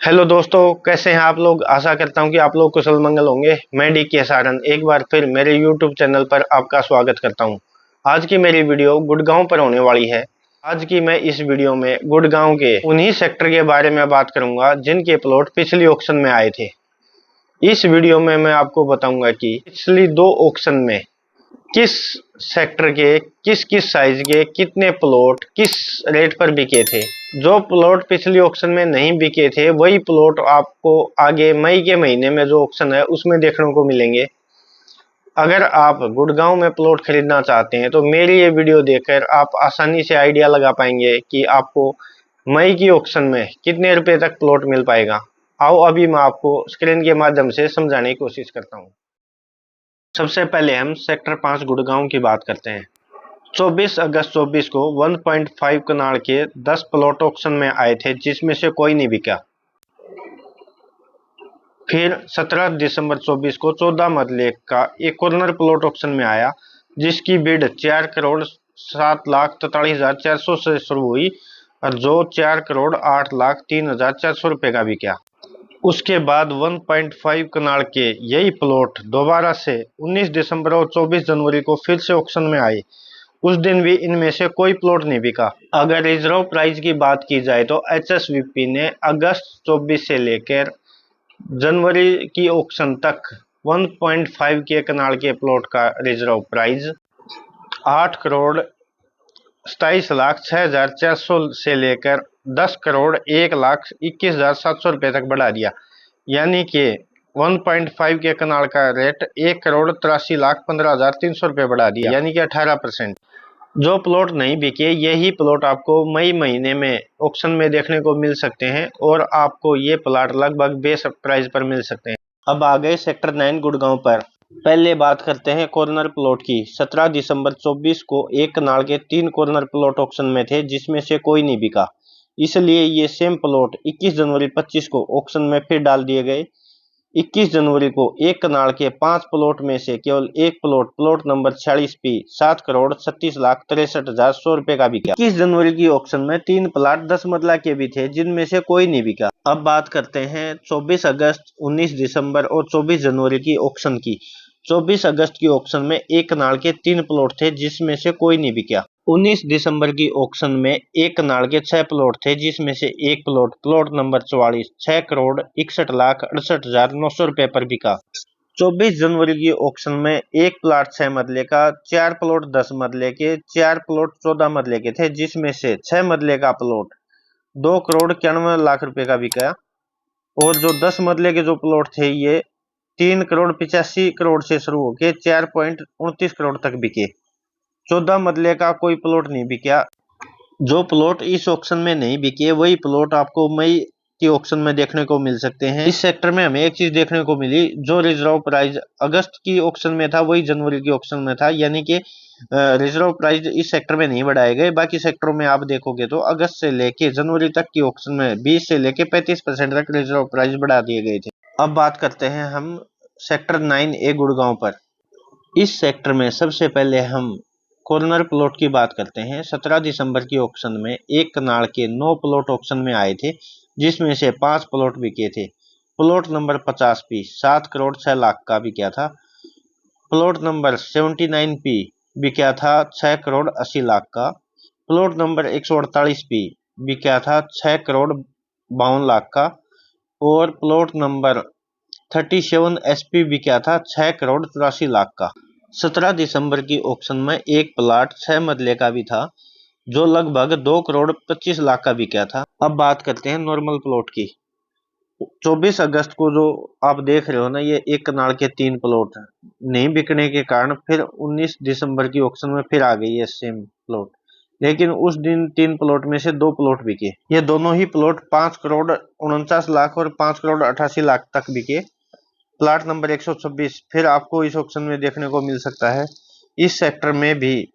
Hello दोस्तों, कैसे हैं आप लोग। आशा करता हूं कि आप लोग कुशल मंगल होंगे। मैं डीके सारन एक बार फिर मेरे यूट्यूब चैनल पर आपका स्वागत करता हूं। आज की मेरी वीडियो गुड़गांव पर होने वाली है। आज की मैं इस वीडियो में गुड़गांव के उन्हीं सेक्टर के बारे में बात करूंगा जिनके प्लॉट पिछली ऑक्शन में आए थे। इस वीडियो में मैं आपको बताऊंगा कि पिछली दो ऑक्शन में किस सेक्टर के किस किस साइज के कितने प्लॉट किस रेट पर बिके थे। जो प्लॉट पिछली ऑक्शन में नहीं बिके थे वही प्लॉट आपको आगे मई के महीने में जो ऑक्शन है उसमें देखने को मिलेंगे। अगर आप गुड़गांव में प्लॉट खरीदना चाहते हैं तो मेरी ये वीडियो देखकर आप आसानी से आइडिया लगा पाएंगे कि आपको मई की ऑक्शन में कितने रुपए तक प्लॉट मिल पाएगा। आओ अभी मैं आपको स्क्रीन के माध्यम से समझाने की कोशिश करता हूँ। सबसे पहले हम सेक्टर 5 गुड़गांव की बात करते हैं। 24 अगस्त 24 को 1.5 कनाल के 10 प्लॉट ऑक्शन में आए थे जिसमें से कोई नहीं बिका। फिर 17 दिसंबर 24 को 14 मरले का एक कॉर्नर प्लॉट ऑक्शन में आया जिसकी बिड 4 करोड़ 7,43,400 से शुरू हुई और जो 4 करोड़ 8,03,400 रुपए का बिका। उसके बाद 1.5 कनाल के यही प्लॉट दोबारा से 19 दिसंबर और 24 जनवरी को फिर से ऑक्शन में आए। उस दिन भी इनमें से कोई प्लॉट नहीं बिका। अगर रिजर्व प्राइस की बात की जाए तो एचएसवीपी ने अगस्त 24 से लेकर जनवरी की ऑक्शन तक 1.5 के कनाल के प्लॉट का रिजर्व प्राइस 8 करोड़ 27,06,400 से लेकर 10 करोड़ 1,21,700 रुपए तक बढ़ा दिया। यानी कि 1.5 के कनाल का रेट 1 करोड़ 83,15,300 रुपए बढ़ा दिया, यानी कि 18%। जो प्लॉट नहीं बिके यही प्लॉट आपको मई महीने में ऑक्शन में देखने को मिल सकते हैं और आपको ये प्लॉट लगभग बेस प्राइस पर मिल सकते हैं। अब आ गए सेक्टर 9 गुड़गांव पर। पहले बात करते हैं कॉर्नर प्लॉट की। 17 दिसंबर 24 को एक कनाल के 3 कॉर्नर प्लॉट ऑक्शन में थे जिसमें से कोई नहीं बिका, इसलिए ये सेम प्लॉट 21 जनवरी 25 को ऑक्शन में फिर डाल दिए गए। 21 जनवरी को एक कनाल के 5 प्लॉट में से केवल एक प्लॉट नंबर 46 पी 7 करोड़ 36,63,100 रुपए का बिका। 21 जनवरी की ऑक्शन में 3 प्लॉट 10 मरला के भी थे जिनमें से कोई नहीं बिका। अब बात करते हैं 24 अगस्त 19 दिसंबर और 24 जनवरी की ऑक्शन की। 24 अगस्त की ऑक्शन में एक कनाल के 3 प्लॉट थे जिसमें से कोई नहीं बिका। 19 दिसंबर की ऑक्शन में एक कनाल के 6 प्लॉट थे जिसमें से एक प्लॉट नंबर 44 6 करोड़ 61,68,900 रुपए पर बिका। 24 जनवरी की ऑक्शन में एक प्लॉट 6 मरले का, 4 प्लॉट 10 मरले के, 4 प्लॉट 14 मरले के थे जिसमें से 6 मरले का प्लॉट 2 करोड़ 91 लाख रुपए का बिका और जो 10 मरले के जो प्लॉट थे ये 3 करोड़ 85 करोड़ से शुरू होकर 4.29 करोड़ तक बिके। 14 मरले का कोई प्लॉट नहीं बिका। जो प्लॉट इस ऑक्शन में नहीं बिके वही प्लॉट आपको मई की ऑक्शन में देखने को मिल सकते हैं। इस सेक्टर में हमें एक चीज देखने को मिली, जो रिजर्व प्राइस अगस्त की ऑक्शन में था वही जनवरी की ऑक्शन में था, यानी कि रिजर्व प्राइस इस सेक्टर में नहीं बढ़ाए गए। बाकी सेक्टरों में आप देखोगे तो अगस्त से लेके जनवरी तक की ऑक्शन में 20 से लेके 35% तक रिजर्व प्राइस बढ़ा दिए गए थे। अब बात करते हैं हम सेक्टर 9A गुड़गांव पर। इस सेक्टर में सबसे पहले हम कॉर्नर प्लॉट की बात करते हैं। 17 दिसंबर की ऑक्शन में एक कनाल के 9 प्लॉट ऑक्शन में आए थे जिसमें से 5 प्लॉट बिके थे। Plot number 50 P 7 crore 6 lakh का बिका था। प्लॉट नंबर 79 पी बिका था 6 करोड़ 80 लाख का। प्लॉट नंबर 148 पी बिका था 6 करोड़ 52 लाख का और प्लॉट नंबर 37 SP बिका था 6 करोड़ 83 लाख का। 17 दिसंबर की ऑक्शन में एक प्लॉट 6 मरले का भी था जो लगभग 2 करोड़ 25 लाख का बिका था। अब बात करते हैं नॉर्मल प्लॉट की। 24 अगस्त को जो आप देख रहे हो ना, ये एक कनाल के 3 प्लॉट नहीं बिकने के कारण फिर 19 दिसंबर की ऑक्शन में फिर आ गई है सेम प्लॉट, लेकिन उस दिन 3 प्लॉट में से 2 प्लॉट बिके। ये दोनों ही प्लॉट 5 करोड़ 49 लाख और 5 करोड़ 88 लाख तक बिके। प्लॉट नंबर 126 फिर आपको इस ऑक्शन में देखने को मिल सकता है। इस सेक्टर में भी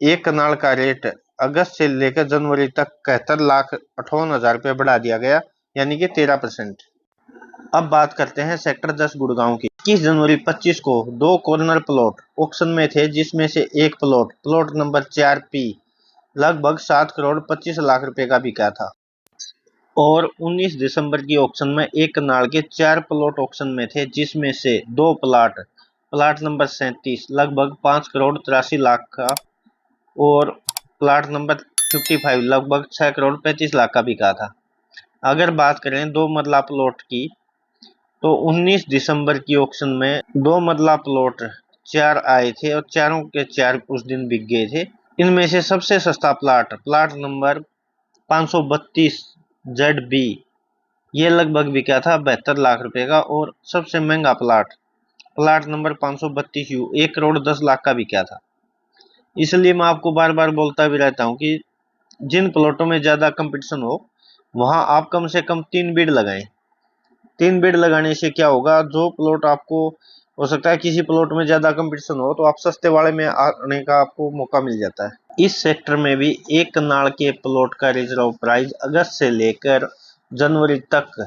एक कनाल का रेट अगस्त से लेकर जनवरी तक 71,58,000 रुपये बढ़ा दिया गया, यानी कि 13%। अब बात करते हैं सेक्टर 10 गुड़गांव की। 21 जनवरी 25 को 2 कॉर्नर प्लॉट ऑक्शन में थे जिसमें से एक प्लॉट नंबर 4 पी लगभग 7 करोड़ 25 लाख रुपए का बिका था और 19 दिसंबर की ऑक्शन में एक कनाल के 4 प्लॉट ऑक्शन में थे, जिसमें से 2 प्लाट प्लाट नंबर 37 लगभग 5 करोड़ 83 लाख का और प्लाट नंबर 55 लगभग 6 करोड़ 35 लाख का बिका था। अगर बात करें दो मरला प्लॉट की, तो 19 दिसंबर की ऑक्शन में दो मरला प्लॉट 4 आए थे और चारों के 4 उस दिन बिक गए थे। इनमें से सबसे सस्ता प्लाट नंबर 532 ZB ये लगभग बिका था 72 लाख रुपए का, और सबसे महंगा plot number 532U 1 crore 10 lakh का बिका था। इसलिए मैं आपको बार बार बोलता भी रहता हूँ कि जिन प्लॉटों में ज्यादा कंपटीशन हो वहां आप कम से कम 3 बिड लगाएं। 3 बिड लगाने से क्या होगा, जो प्लॉट आपको हो सकता है किसी प्लॉट में ज्यादा कंपटीशन हो तो आप सस्ते वाले में आने का आपको मौका मिल जाता है। इस सेक्टर में भी एक कनाल के प्लॉट का रिजर्व प्राइस अगस्त से लेकर जनवरी तक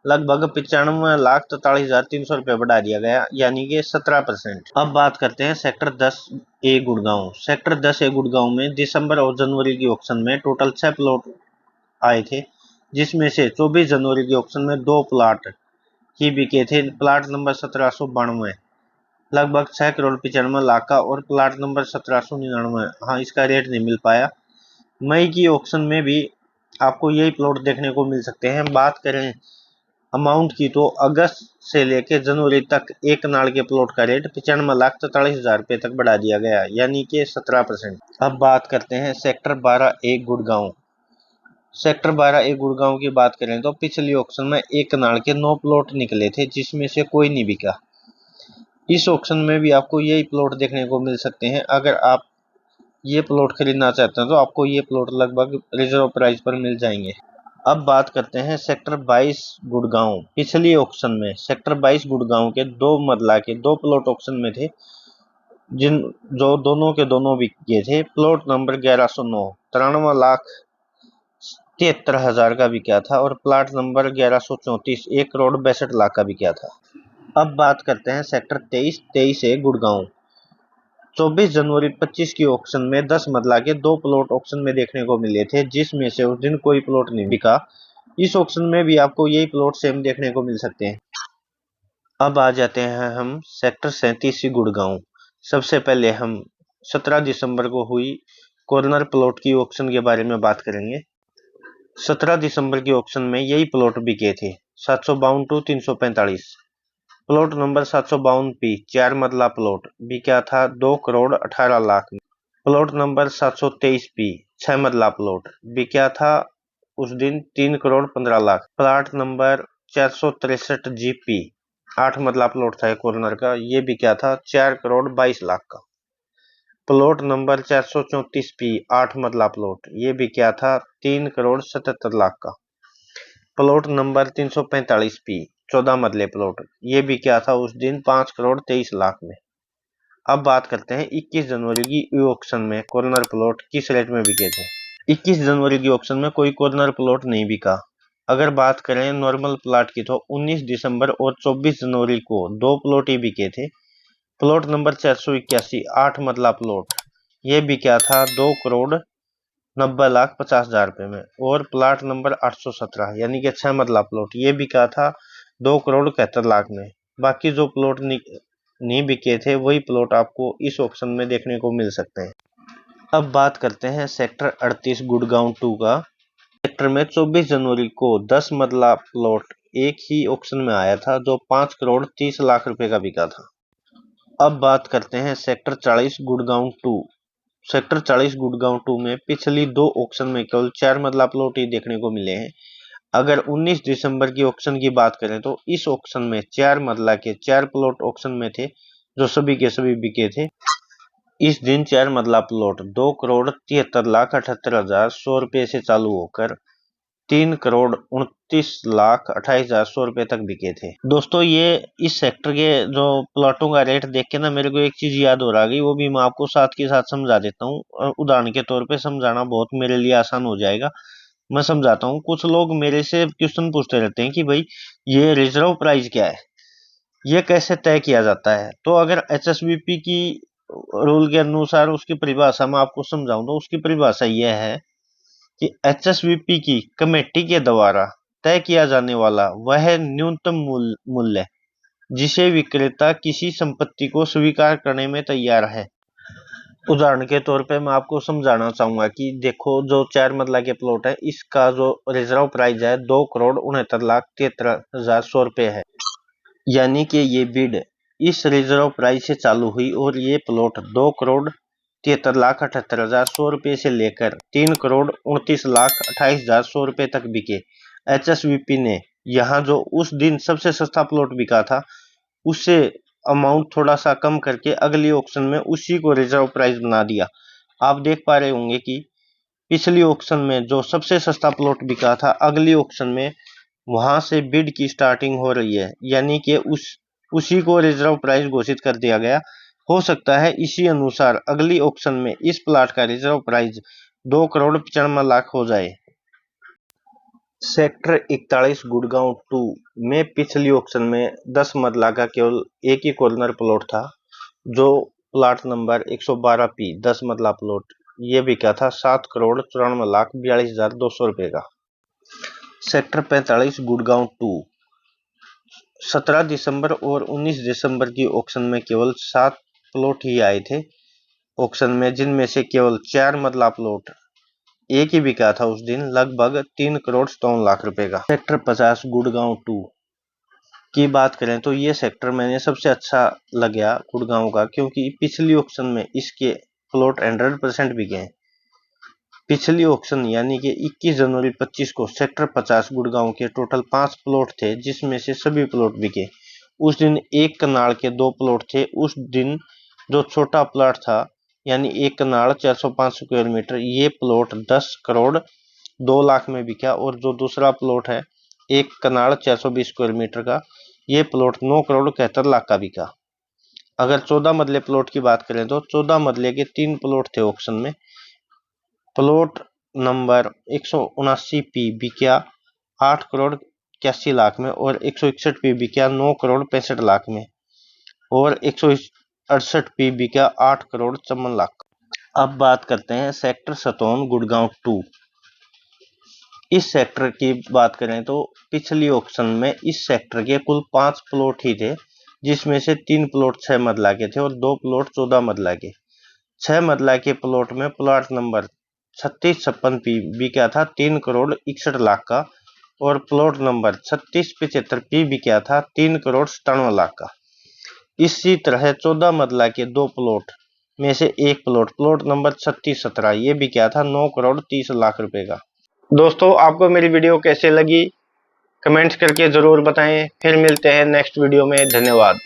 लगभग 95,43,300 रुपये बढ़ा दिया गया, यानी कि 17%। अब बात करते हैं sector 10A Gurgaon. Sector 10A Gurgaon में दिसंबर और जनवरी की ऑक्शन में टोटल 6 प्लॉट आए थे, जिसमें से 24 जनवरी की ऑक्शन में 2 प्लाट ही बिके थे। प्लाट नंबर 1792 लगभग 6 करोड़ 95 लाख का, और प्लाट नंबर 1799 हाँ इसका रेट नहीं मिल पाया। मई की ऑक्शन में भी आपको यही प्लॉट देखने को मिल सकते हैं। बात करें अमाउंट की, तो अगस्त से लेकर जनवरी तक एक कनाल के प्लॉट का रेट 95,43,000 रुपये तक बढ़ा दिया गया, यानी कि 17%। अब बात करते हैं sector 12A Gurgaon. Sector 12A Gurgaon की बात करें तो पिछली ऑक्शन में एक कनाल के 9 प्लॉट निकले थे, जिसमें से कोई नहीं बिका। इस ऑक्शन में भी आपको यही प्लॉट देखने को मिल सकते हैं। अगर आप ये प्लॉट खरीदना चाहते हैं तो आपको ये प्लॉट लगभग रिजर्व प्राइस पर मिल जाएंगे। अब बात करते हैं सेक्टर 22 गुड़गांव। पिछली ऑक्शन में सेक्टर 22 गुड़गांव के 2 मरला के 2 प्लॉट ऑक्शन में थे, जो दोनों के दोनों बिक गए थे। प्लॉट नंबर 1109 93,73,000 का बिका था, और प्लाट नंबर 1134 1 करोड़ 62 लाख का बिका था। अब बात करते हैं सेक्टर 23A गुड़गांव। 24 जनवरी 25 की ऑक्शन में 10 मरला के 2 प्लॉट ऑक्शन में देखने को मिले थे, जिसमें से उस दिन कोई प्लॉट नहीं बिका। इस ऑक्शन में भी आपको यही प्लॉट सेम देखने को मिल सकते हैं। अब आ जाते हैं हम सेक्टर 37 गुड़गांव। सबसे पहले हम 17 दिसंबर को हुई कॉर्नर प्लॉट की ऑक्शन के बारे में बात करेंगे। 17 दिसंबर की ऑक्शन में यही प्लॉट बिके थे 752 टू 345। प्लॉट नंबर 752P 4 मरला प्लॉट बिका था 2 करोड़ 18 लाख में। प्लॉट नंबर 723P 6 मरला प्लॉट बिका था उस दिन 3 crore 15 lakh. Plot number 463GP 8 मरला प्लॉट था कॉर्नर का, ये बिका था 4 करोड़ 22 लाख का। प्लॉट नंबर 434P 8 मरला प्लॉट ये बिका था 3 करोड़ 77 लाख का। प्लॉट नंबर 345P 14 मरले प्लॉट ये बिका था उस दिन 5 करोड़ 23 लाख में। अब बात करते हैं 21 जनवरी की ऑक्शन में कॉर्नर प्लॉट किस रेट में बिके थे। 21 जनवरी की ऑक्शन में कोई कॉर्नर प्लॉट नहीं बिका। अगर बात करें नॉर्मल प्लॉट की, तो 19 दिसंबर और 24 जनवरी को 2 प्लॉट ही बिके थे। प्लॉट नंबर 481 8 मरला प्लॉट ये बिका था 2 करोड़ 90,50,000 रुपए में, और प्लॉट नंबर 817 यानी कि 6 मरला प्लॉट ये बिका था 2 करोड़ 71 लाख में। बाकी जो प्लॉट नहीं बिके थे वही प्लॉट आपको इस ऑप्शन में देखने को मिल सकते हैं। अब बात करते हैं सेक्टर 38 गुड़गांव 2 का। सेक्टर में 24 जनवरी को 10 मरला प्लॉट एक ही ऑक्शन में आया था, जो 5 करोड़ 30 लाख रुपए का बिका था। अब बात करते हैं सेक्टर 40 गुड़गांव 2। सेक्टर 40 गुड़गांव 2 में पिछली 2 ऑक्शन में केवल 4 मरला प्लॉट ही देखने को मिले हैं। अगर 19 दिसंबर की ऑक्शन की बात करें तो इस ऑक्शन में 4 मरला के 4 प्लॉट ऑक्शन में थे, जो सभी के सभी बिके थे। इस दिन 4 मरला प्लॉट 2 करोड़ 73,78,100 रुपये से चालू होकर 3 करोड़ 29,28,100 रुपये तक बिके थे। दोस्तों ये इस सेक्टर के जो प्लॉटों का रेट देख के ना मेरे को एक चीज याद हो रहा गई, वो भी मैं आपको साथ के साथ समझा देता हूँ, और उदाहरण के तौर पे समझाना बहुत मेरे लिए आसान हो जाएगा। मैं समझाता हूँ। कुछ लोग मेरे से क्वेश्चन पूछते रहते हैं कि भाई ये रिजर्व प्राइस क्या है, ये कैसे तय किया जाता है। तो अगर HSBP की रूल के अनुसार उसकी परिभाषा मैं आपको समझाऊं तो उसकी परिभाषा यह है कि एचएसवीपी की कमेटी के द्वारा तय किया जाने वाला वह न्यूनतम मूल्य जिसे विक्रेता किसी संपत्ति को स्वीकार करने में तैयार है। उदाहरण के तौर पे मैं आपको समझाना चाहूंगा कि देखो, जो 4 मरला के प्लॉट है, इसका जो रिजर्व प्राइस है 2,69,73,100 रुपये है। यानी कि ये बिड इस रिजर्व प्राइस से चालू हुई और ये प्लॉट 2,73,78,100 रुपये से लेकर 3,29,28,100 रुपये तक बिके। एचएसवीपी ने यहाँ जो उस दिन सबसे सस्ता प्लॉट बिका था उससे अमाउंट थोड़ा सा कम करके अगली ऑक्शन में उसी को रिजर्व प्राइस बना दिया। आप देख पा रहे होंगे कि पिछली ऑक्शन में जो सबसे सस्ता प्लॉट बिका था, अगली ऑक्शन में वहां से बिड की स्टार्टिंग हो रही है, यानी कि उसी को रिजर्व प्राइस घोषित कर दिया गया। हो सकता है इसी अनुसार अगली ऑक्शन में इस प्लाट का रिजर्व प्राइस 2,95,00,000 हो जाए। सेक्टर 41 गुड़गांव 2 में पिछली ऑक्शन में 10 मरला का केवल एक ही कॉर्नर प्लॉट था, जो प्लाट नंबर 112P 10 मरला प्लॉट ये बिका था 7,94,42,200 रुपये का। सेक्टर 45 गुड़गांव 2 17 दिसंबर और 19 दिसंबर की ऑक्शन में केवल 7 प्लॉट ही आए थे ऑक्शन में, जिनमें से केवल 4 मरला प्लॉट एक ही बिका था उस दिन, लगभग 3,57,00,000 रुपए का। सेक्टर 50 गुड़गांव 2 की बात करें तो ये सेक्टर मैंने सबसे अच्छा लगा गुड़गांव का, क्योंकि पिछली ऑक्शन में इसके प्लॉट 100% बिके हैं। पिछली ऑक्शन यानी कि 21 जनवरी 25 को सेक्टर 50 गुड़गांव के टोटल 5 प्लॉट थे, जिसमें से सभी प्लॉट बिके। उस दिन एक कनाल के 2 प्लॉट थे। उस दिन जो छोटा प्लॉट था यानी एक कनाल 405 स्क्वायर मीटर, ये प्लॉट 10,02,00,000 में बिका, और जो दूसरा प्लॉट है एक कनाल 420 स्क्वायर मीटर का, ये प्लॉट 9,71,00,000 का बिका। अगर 14 मरले प्लॉट की बात करें तो 14 मरले के 3 प्लॉट थे ऑक्शन में। प्लॉट नंबर 179P बिका 8,81,00,000 में, और 161P बिका 9,65,00,000 में, और 168P बिका 8,54,00,000। अब बात करते हैं सेक्टर 57 गुड़गांव 2। इस सेक्टर की बात करें तो पिछली ऑक्शन में इस सेक्टर के कुल 5 प्लॉट ही थे, जिसमें से 3 प्लॉट 6 मरला के थे और 2 प्लॉट 14 मरला के। 6 मरला के प्लॉट में प्लॉट नंबर 3656P बिका था 3,61,00,000 का, और प्लॉट नंबर 3675P बिका था 3,97,00,000 का। इसी तरह 14 मरला के 2 प्लॉट में से एक प्लॉट नंबर 3617 ये बिका था 9,30,00,000 रुपए का। दोस्तों, आपको मेरी वीडियो कैसे लगी कमेंट्स करके जरूर बताएं। फिर मिलते हैं नेक्स्ट वीडियो में। धन्यवाद।